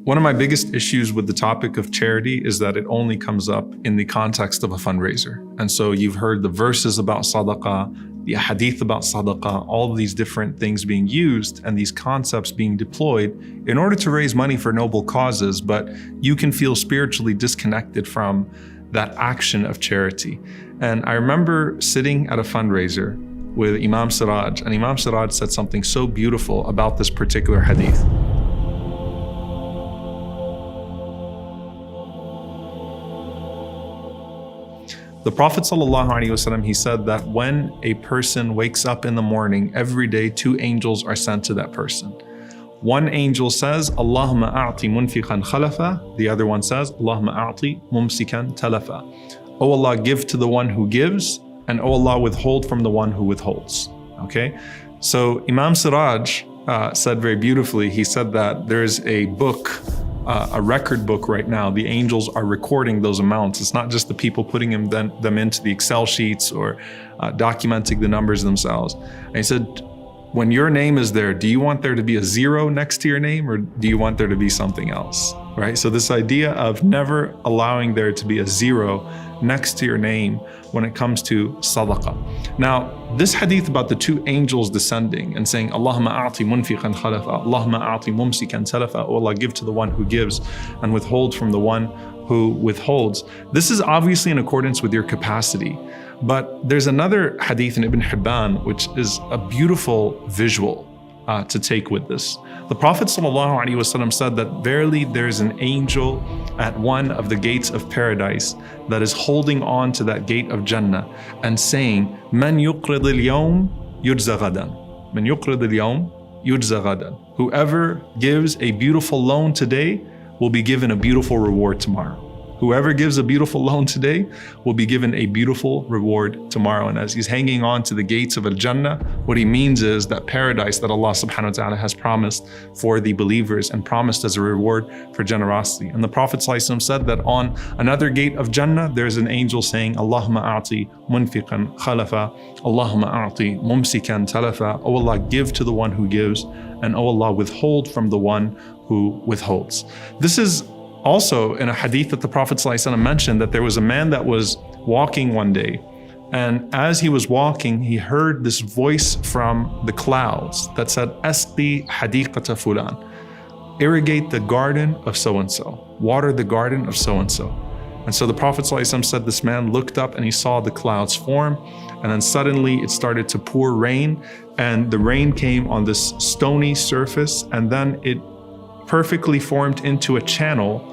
One of my biggest issues with the topic of charity is that it only comes up in the context of a fundraiser. And so you've heard the verses about Sadaka, the hadith about Sadaka, all of these different things being used and these concepts being deployed in order to raise money for noble causes, but you can feel spiritually disconnected from that action of charity. And I remember sitting at a fundraiser with Imam Siraj, and Imam Siraj said something so beautiful about this particular hadith. The Prophet ﷺ, he said that when a person wakes up in the morning, every day 2 angels are sent to that person. One angel says, Allahumma a'ti munfiqan khalafa. The other one says, Allahumma a'ti mumsikan talafa. O Allah, give to the one who gives, and O Allah, withhold from the one who withholds. Okay? So Imam Siraj said very beautifully, he said that there's a book, a record book right now. The angels are recording those amounts. It's not just the people putting them into the Excel sheets or documenting the numbers themselves. And he said, when your name is there, do you want there to be a 0 next to your name, or do you want there to be something else, right? So this idea of never allowing there to be a 0 next to your name when it comes to sadaqah. Now, this hadith about the 2 angels descending and saying, Allahumma a'ti munfiqan khalafa, Allahumma a'ti mumsikan talafa, O Allah, give to the one who gives and withhold from the one who withholds. This is obviously in accordance with your capacity. But there's another hadith in Ibn Hibban, which is a beautiful visual to take with this. The Prophet ﷺ said that verily there's an angel at one of the gates of paradise that is holding on to that gate of Jannah and saying, Man yuqrid al-yawm yujza ghadan. Man yuqrid al-yawm yujza ghadan. Whoever gives a beautiful loan today will be given a beautiful reward tomorrow. Whoever gives a beautiful loan today will be given a beautiful reward tomorrow. And as he's hanging on to the gates of Al-Jannah, what he means is that paradise that Allah subhanahu wa ta'ala has promised for the believers and promised as a reward for generosity. And the Prophet ﷺ said that on another gate of Jannah, there's an angel saying, Allahumma a'ti munfiqan khalafa, Allahumma a'ti mumsikan talafa. O Allah, give to the one who gives, and O Allah, withhold from the one who withholds. This is also in a hadith that the Prophet ﷺ mentioned, that there was a man that was walking one day, and as he was walking, he heard this voice from the clouds that said, Asqi hadiqata fulan. Irrigate the garden of so-and-so. Water the garden of so-and-so. And so the Prophet ﷺ said this man looked up and he saw the clouds form, and then suddenly it started to pour rain, and the rain came on this stony surface, and then it perfectly formed into a channel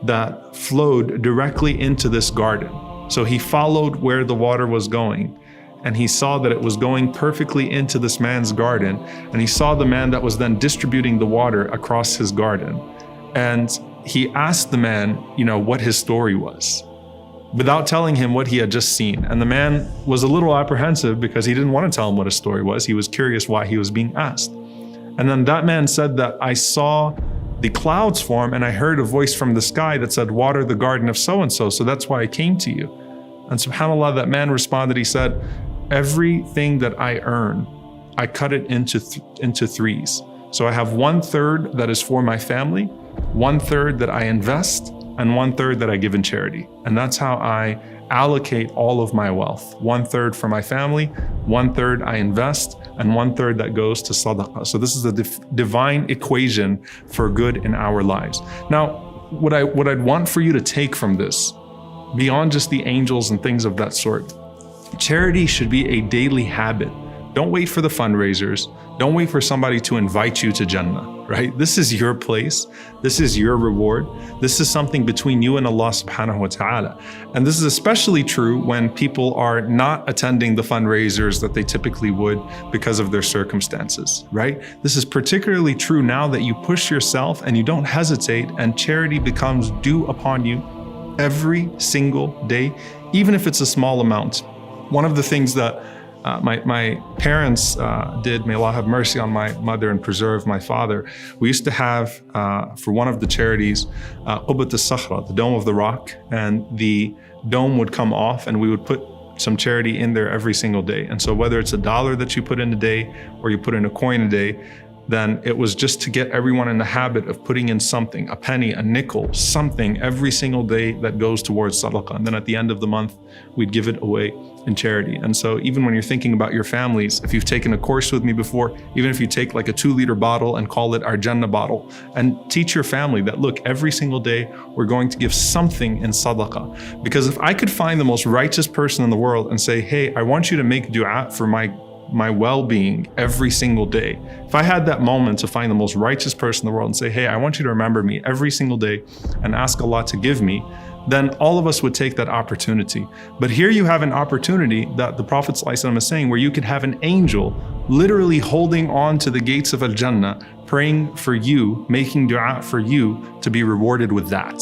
that flowed directly into this garden. So he followed where the water was going, and he saw that it was going perfectly into this man's garden, and he saw the man that was then distributing the water across his garden. And he asked the man, what his story was, without telling him what he had just seen. And the man was a little apprehensive because he didn't want to tell him what his story was. He was curious why he was being asked. And then that man said that I saw the clouds form and I heard a voice from the sky that said, water the garden of so-and-so. So that's why I came to you. And subhanAllah, that man responded, he said, everything that I earn, I cut it into threes. So I have 1/3 that is for my family, 1/3 that I invest, and 1/3 that I give in charity. And that's how I allocate all of my wealth. 1/3 for my family, 1/3 I invest, and 1/3 that goes to sadaqah. So this is the divine equation for good in our lives. Now, what I'd want for you to take from this, beyond just the angels and things of that sort, charity should be a daily habit. Don't wait for the fundraisers. Don't wait for somebody to invite you to Jannah, right? This is your place. This is your reward. This is something between you and Allah subhanahu wa ta'ala. And this is especially true when people are not attending the fundraisers that they typically would because of their circumstances, right? This is particularly true now that you push yourself and you don't hesitate, and charity becomes due upon you every single day, even if it's a small amount. One of the things that my parents did, may Allah have mercy on my mother and preserve my father. We used to have, for one of the charities, Qubat al-Sakhra, the dome of the rock, and the dome would come off and we would put some charity in there every single day. And so whether it's $1 that you put in a day or you put in a coin a day, then it was just to get everyone in the habit of putting in something, a penny, a nickel, something every single day that goes towards sadaqah. And then at the end of the month, we'd give it away in charity. And so even when you're thinking about your families, if you've taken a course with me before, even if you take like a 2-liter bottle and call it our Jannah bottle, and teach your family that, look, every single day we're going to give something in sadaqah. Because if I could find the most righteous person in the world and say, hey, I want you to make dua for my well-being every single day. If I had that moment to find the most righteous person in the world and say, hey, I want you to remember me every single day and ask Allah to give me, then all of us would take that opportunity. But here you have an opportunity that the Prophet ﷺ is saying, where you could have an angel literally holding on to the gates of Al-Jannah, praying for you, making dua for you to be rewarded with that.